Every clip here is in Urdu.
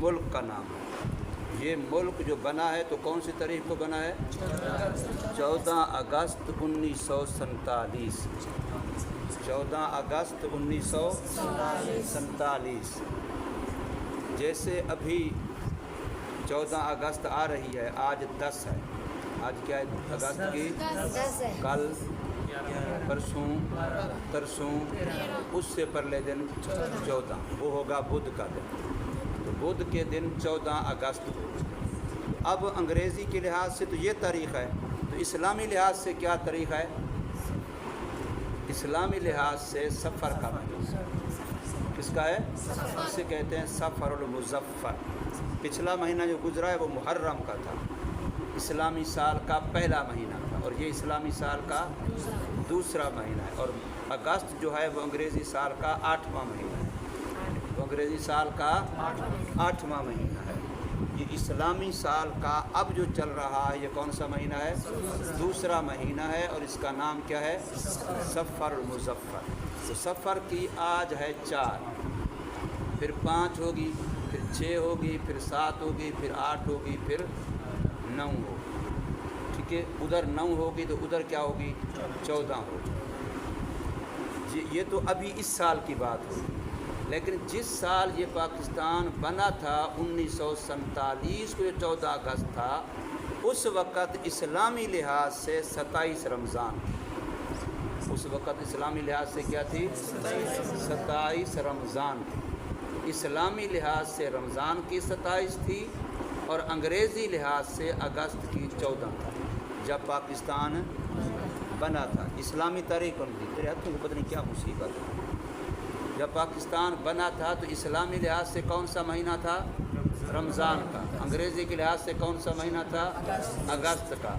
ملک کا نام ہے۔ یہ ملک جو بنا ہے تو کون سی تاریخ کو بنا ہے؟ 14 اگست 1947۔ 14 اگست 1947۔ جیسے ابھی 14 اگست آ رہی ہے، آج 10 ہے۔ آج کیا ہے؟ اگست کی 10 ہے۔ کل، پرسوں، ترسوں، اس سے پرلے دن 14، وہ ہوگا بدھ کا دن۔ تو بدھ کے دن 14 اگست کو۔ اب انگریزی کے لحاظ سے تو یہ تاریخ ہے، تو اسلامی لحاظ سے کیا تاریخ ہے؟ اسلامی لحاظ سے صفر کا مہینہ۔ کس کا ہے؟ اسے کہتے ہیں صفر المظفر۔ پچھلا مہینہ جو گزرا ہے وہ محرم کا تھا، اسلامی سال کا پہلا مہینہ تھا، اور یہ اسلامی سال کا دوسرا مہینہ ہے۔ اور اگست جو ہے وہ انگریزی سال کا 8واں مہینہ ہے، وہ انگریزی سال کا 8واں مہینہ ہے۔ یہ اسلامی سال کا اب جو چل رہا ہے یہ کون سا مہینہ ہے؟ دوسرا مہینہ ہے، اور اس کا نام کیا ہے؟ صفر المظفر۔ تو صفر کی آج ہے 4، پھر 5 ہوگی، پھر 6 ہوگی، پھر 7 ہوگی، پھر 8 ہوگی، پھر 9 ہوگی۔ ٹھیک ہے، ادھر 9 ہوگی تو ادھر کیا ہوگی؟ 14 ہوگی۔ یہ تو ابھی اس سال کی بات ہوگی، لیکن جس سال یہ پاکستان بنا تھا 1947 کو، یہ 14 اگست تھا، اس وقت اسلامی لحاظ سے 27 رمضان تھی۔ اس وقت اسلامی لحاظ سے کیا تھی؟ 27 رمضان تھی۔ اسلامی لحاظ سے رمضان کی 27 تھی، اور انگریزی لحاظ سے اگست کی 14 تھی جب پاکستان بنا تھا۔ اسلامی تاریخ کون تھی؟ تیرے ہاتھوں کو پتہ نہیں کیا مصیبت ہے۔ جب پاکستان بنا تھا تو اسلامی لحاظ سے کون سا مہینہ تھا؟ رمضان کا۔ انگریزی کے لحاظ سے کون سا مہینہ تھا؟ اگست کا۔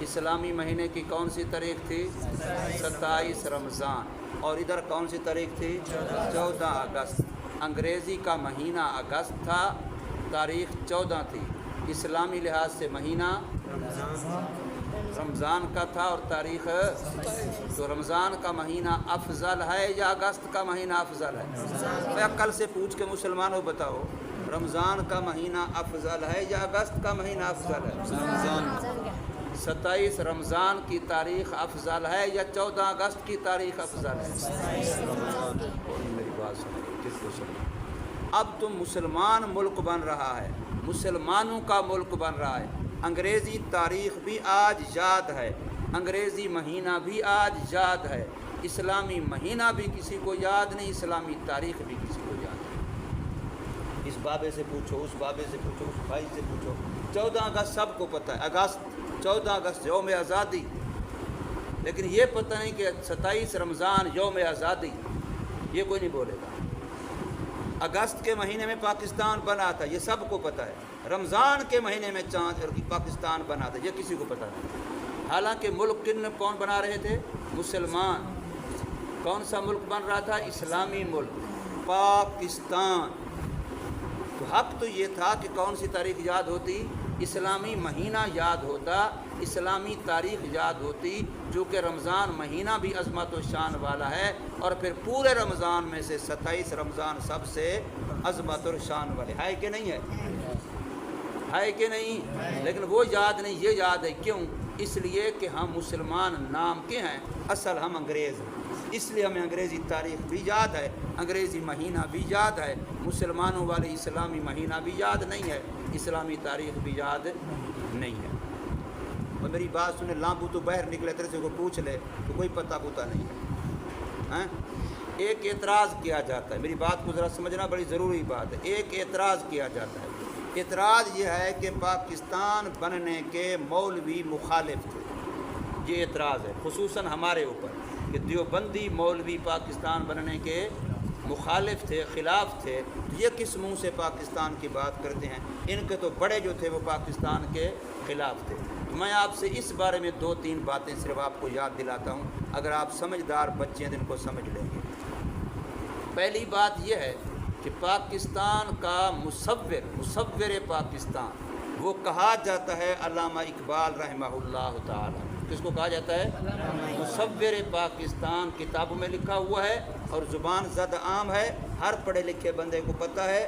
اسلامی مہینے کی کون سی تاریخ تھی؟ 27 رمضان۔ اور ادھر کون سی تاریخ تھی؟ 14 اگست۔ انگریزی کا مہینہ اگست تھا، تاریخ 14 تھی۔ اسلامی لحاظ سے مہینہ رمضان کا تھا، اور تاریخ۔ تو رمضان کا مہینہ افضل ہے یا اگست کا مہینہ افضل ہے؟ میں کل سے پوچھ کے مسلمانوں بتاؤ، رمضان کا مہینہ افضل ہے یا اگست کا مہینہ افضل ہے؟ رمضان۔ 27 رمضان کی تاریخ افضل ہے یا 14 اگست کی تاریخ افضل ہے؟ میری بات سنو، کس کو سنو؟ اب تو مسلمان ملک بن رہا ہے، مسلمانوں کا ملک بن رہا ہے۔ انگریزی تاریخ بھی آج یاد ہے، انگریزی مہینہ بھی آج یاد ہے، اسلامی مہینہ بھی کسی کو یاد نہیں، اسلامی تاریخ بھی کسی کو یاد نہیں۔ اس بابے سے پوچھو، اس بابے سے پوچھو، اس بھائی سے پوچھو۔ 14 اگست سب کو پتہ ہے، اگست 14 اگست یوم آزادی، لیکن یہ پتہ نہیں کہ 27 رمضان یوم آزادی، یہ کوئی نہیں بولے گا۔ اگست کے مہینے میں پاکستان بنا تھا، یہ سب کو پتہ ہے۔ رمضان کے مہینے میں پاکستان بنا تھا، یہ کسی کو پتہ نہیں۔ حالانکہ ملک کون بنا رہے تھے؟ مسلمان۔ کون سا ملک بن رہا تھا؟ اسلامی ملک پاکستان۔ تو حق تو یہ تھا کہ کون سی تاریخ یاد ہوتی؟ اسلامی مہینہ یاد ہوتا، اسلامی تاریخ یاد ہوتی، جو کہ رمضان مہینہ بھی عظمت و شان والا ہے، اور پھر پورے رمضان میں سے 27 رمضان سب سے عظمت اور شان والے ہے کہ نہیں ہے؟ ہے کہ نہیں؟ لیکن وہ یاد نہیں، یہ یاد ہے۔ کیوں؟ اس لیے کہ ہم مسلمان نام کے ہیں، اصل ہم انگریز ہیں، اس لیے ہمیں انگریزی تاریخ بھی یاد ہے، انگریزی مہینہ بھی یاد ہے۔ مسلمانوں والے اسلامی مہینہ بھی یاد نہیں ہے، اسلامی تاریخ بھی یاد نہیں ہے۔ اور میری بات سنے، لامبو تو باہر نکلے، تیرے سے کوئی پوچھ لے تو کوئی پتہ پوتا نہیں ہے۔ ایک اعتراض کیا جاتا ہے، میری بات کو ذرا سمجھنا بڑی ضروری بات ہے۔ ایک اعتراض کیا جاتا ہے، اعتراض یہ ہے کہ پاکستان بننے کے مولوی مخالف تھے۔ یہ اعتراض ہے خصوصاً ہمارے اوپر کہ دیوبندی مولوی پاکستان بننے کے مخالف تھے، خلاف تھے۔ یہ کس منہ سے پاکستان کی بات کرتے ہیں؟ ان کے تو بڑے جو تھے وہ پاکستان کے خلاف تھے۔ میں آپ سے اس بارے میں 2-3 باتیں صرف آپ کو یاد دلاتا ہوں، اگر آپ سمجھدار بچے ہیں تو ان کو سمجھ لیں گے۔ پہلی بات یہ ہے کہ پاکستان کا مصور پاکستان وہ کہا جاتا ہے علامہ اقبال رحمہ اللہ تعالی۔ کس کو کہا جاتا ہے؟ مصور پاکستان کتابوں میں لکھا ہوا ہے، اور زبان زد عام ہے، ہر پڑھے لکھے بندے کو پتہ ہے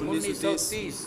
1930।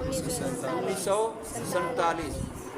1947।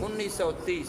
1930।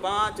5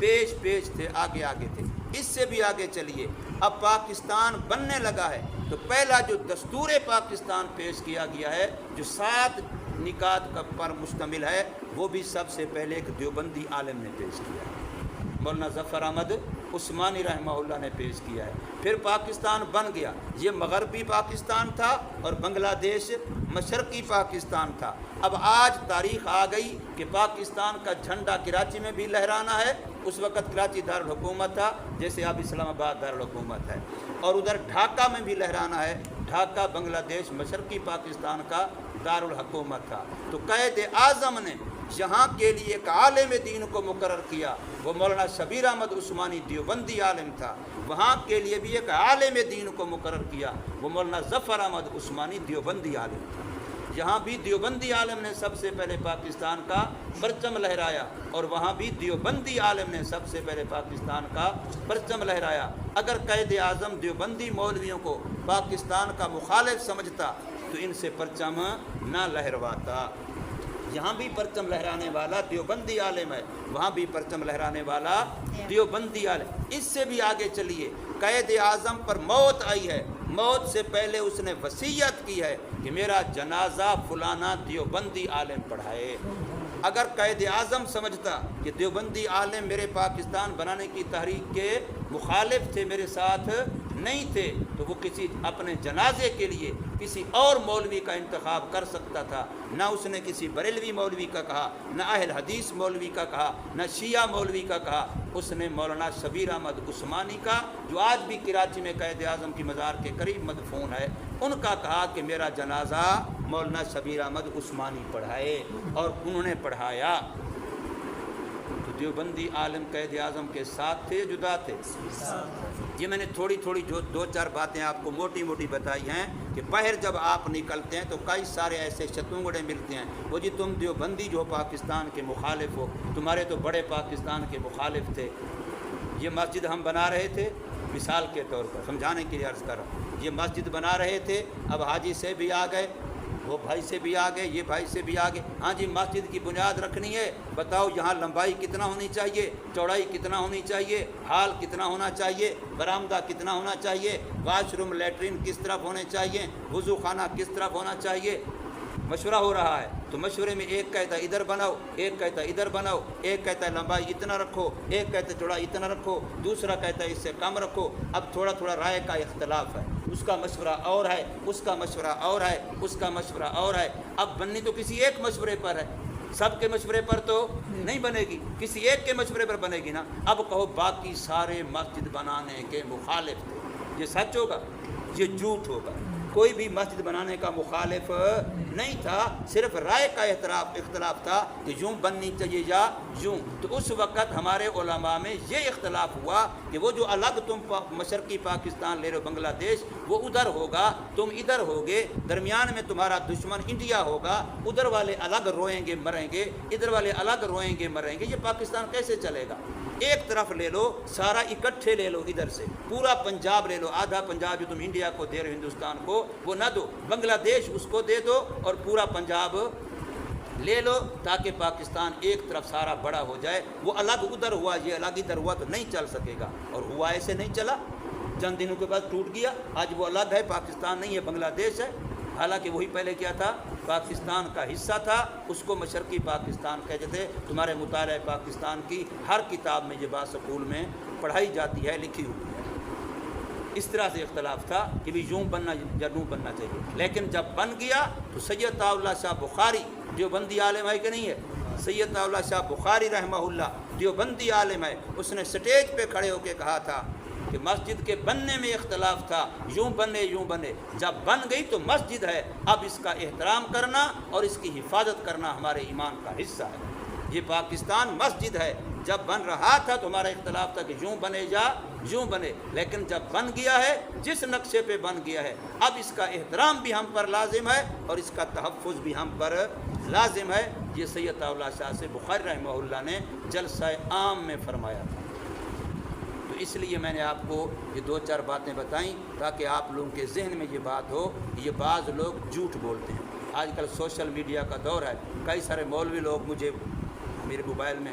پیش پیش تھے، آگے آگے تھے۔ اس سے بھی آگے چلیے، اب پاکستان بننے لگا ہے تو پہلا جو دستور پاکستان پیش کیا گیا ہے جو 7 نکات پر مشتمل ہے، وہ بھی سب سے پہلے ایک دیوبندی عالم نے پیش کیا ہے، مولانا ظفر احمد عثمانی رحمہ اللہ نے پیش کیا ہے۔ پھر پاکستان بن گیا، یہ مغربی پاکستان تھا اور بنگلہ دیش مشرقی پاکستان تھا۔ اب آج تاریخ آ گئی کہ پاکستان کا جھنڈا کراچی میں بھی لہرانا ہے، اس وقت کراچی دارالحکومت تھا، جیسے اب اسلام آباد دارالحکومت ہے، اور ادھر ڈھاکہ میں بھی لہرانا ہے، ڈھاکہ بنگلہ دیش مشرقی پاکستان کا دارالحکومت تھا۔ تو قائد اعظم نے یہاں کے لیے ایک عالم دین کو مقرر کیا، وہ مولانا شبیر احمد عثمانی دیوبندی عالم تھا۔ وہاں کے لیے بھی ایک عالم دین کو مقرر کیا، وہ مولانا ظفر احمد عثمانی دیوبندی عالم تھا۔ یہاں بھی دیوبندی عالم نے سب سے پہلے پاکستان کا پرچم لہرایا، اور وہاں بھی دیوبندی عالم نے سب سے پہلے پاکستان کا پرچم لہرایا۔ اگر قائد اعظم دیوبندی مولویوں کو پاکستان کا مخالف سمجھتا تو ان سے پرچم نہ لہرواتا۔ یہاں بھی پرچم لہرانے والا دیوبندی عالم ہے، وہاں بھی پرچم لہرانے والا دیوبندی عالم۔ اس سے بھی آگے چلیے، قائد اعظم پر موت آئی ہے، موت سے پہلے اس نے وصیت کی ہے کہ میرا جنازہ فلانا دیوبندی عالم پڑھائے۔ اگر قائد اعظم سمجھتا کہ دیوبندی عالم میرے پاکستان بنانے کی تحریک کے مخالف تھے، میرے ساتھ نہیں تھے، تو وہ کسی اپنے جنازے کے لیے کسی اور مولوی کا انتخاب کر سکتا تھا۔ نہ اس نے کسی بریلوی مولوی کا کہا، نہ اہل حدیث مولوی کا کہا، نہ شیعہ مولوی کا کہا، اس نے مولانا شبیر احمد عثمانی کا، جو آج بھی کراچی میں قائد اعظم کی مزار کے قریب مدفون ہے، ان کا کہا کہ میرا جنازہ مولانا شبیر احمد عثمانی پڑھائے، اور انہوں نے پڑھایا۔ تو دیوبندی عالم قائد اعظم کے ساتھ تھے، جدا تھے؟ یہ میں نے تھوڑی تھوڑی جو 2-4 باتیں آپ کو موٹی موٹی بتائی ہیں کہ باہر جب آپ نکلتے ہیں تو کئی سارے ایسے شتونگڑے ملتے ہیں، وہ جی تم دیوبندی جو پاکستان کے مخالف ہو، تمہارے تو بڑے پاکستان کے مخالف تھے۔ یہ مسجد ہم بنا رہے تھے، مثال کے طور پر سمجھانے کے لیے عرض کر رہا ہوں، یہ مسجد بنا رہے تھے، اب حاجی سے بھی آ گئے، وہ بھائی سے بھی آ گئے، یہ بھائی سے بھی آ گئے، ہاں جی مسجد کی بنیاد رکھنی ہے، بتاؤ یہاں لمبائی کتنا ہونی چاہیے، چوڑائی کتنا ہونی چاہیے، ہال کتنا ہونا چاہیے، برآمدہ کتنا ہونا چاہیے، واش روم لیٹرین کس طرف ہونے چاہیے، وضو خانہ کس طرف ہونا چاہیے۔ مشورہ ہو رہا ہے تو مشورے میں ایک کہتا ہے ادھر بناؤ، ایک کہتا ہے ادھر بناؤ، ایک کہتا ہے لمبائی اتنا رکھو، ایک کہتا ہے چوڑائی اتنا رکھو، دوسرا کہتا ہے اس سے کم رکھو۔ اب تھوڑا تھوڑا رائے کا اختلاف ہے، اس کا مشورہ اور ہے، اس کا مشورہ اور ہے، اس کا مشورہ اور ہے۔ اب بننی تو کسی ایک مشورے پر ہے، سب کے مشورے پر تو نہیں بنے گی، کسی ایک کے مشورے پر بنے گی نا۔ اب کہو باقی سارے مسجد بنانے کے مخالف تھے، یہ سچ ہوگا؟ یہ جھوٹ ہوگا۔ کوئی بھی مسجد بنانے کا مخالف نہیں تھا، صرف رائے کا اختلاف تھا کہ یوں بننی چاہیے یا یوں۔ تو اس وقت ہمارے علماء میں یہ اختلاف ہوا کہ وہ جو الگ تم مشرقی پاکستان لے رہے ہو بنگلہ دیش، وہ ادھر ہوگا، تم ادھر ہوگے، درمیان میں تمہارا دشمن انڈیا ہوگا، ادھر والے الگ روئیں گے مریں گے، ادھر والے الگ روئیں گے مریں گے، یہ پاکستان کیسے چلے گا؟ ایک طرف لے لو، سارا اکٹھے لے لو، ادھر سے پورا پنجاب لے لو، آدھا پنجاب جو تم انڈیا کو دے رہے ہو ہندوستان کو وہ نہ دو، بنگلہ دیش اس کو دے دو اور پورا پنجاب لے لو، تاکہ پاکستان ایک طرف سارا بڑا ہو جائے۔ وہ الگ ادھر ہوا، یہ الگ ادھر ہوا تو نہیں چل سکے گا، اور ہوا ایسے نہیں چلا، چند دنوں کے بعد ٹوٹ گیا۔ آج وہ الگ ہے، پاکستان نہیں ہے، بنگلہ دیش ہے، حالانکہ وہی پہلے کیا تھا، پاکستان کا حصہ تھا، اس کو مشرقی پاکستان کہتے تھے۔ تمہارے مطالعہ پاکستان کی ہر کتاب میں یہ بات سکول میں پڑھائی جاتی ہے، لکھی ہوئی ہے۔ اس طرح سے اختلاف تھا کہ بھی یوں بننا یا یوں بننا چاہیے، لیکن جب بن گیا تو سید اللہ شاہ بخاری دیوبندی عالم ہے کہ نہیں ہے؟ سید اللہ شاہ بخاری رحمہ اللہ دیوبندی عالم ہے، اس نے سٹیج پہ کھڑے ہو کے کہا تھا کہ مسجد کے بننے میں اختلاف تھا، یوں بنے یوں بنے، جب بن گئی تو مسجد ہے، اب اس کا احترام کرنا اور اس کی حفاظت کرنا ہمارے ایمان کا حصہ ہے۔ یہ پاکستان مسجد ہے، جب بن رہا تھا تو ہمارا اختلاف تھا کہ یوں بنے یا یوں بنے، لیکن جب بن گیا ہے، جس نقشے پہ بن گیا ہے، اب اس کا احترام بھی ہم پر لازم ہے اور اس کا تحفظ بھی ہم پر لازم ہے۔ یہ سید اللہ شاہ سے بخاری رحمہ اللہ نے جلسہ عام میں فرمایا تھا۔ تو اس لیے میں نے آپ کو یہ 2-4 باتیں بتائیں تاکہ آپ لوگوں کے ذہن میں یہ بات ہو کہ یہ بعض لوگ جھوٹ بولتے ہیں۔ آج کل سوشل میڈیا کا دور ہے، کئی سارے مولوی لوگ مجھے میرے موبائل میں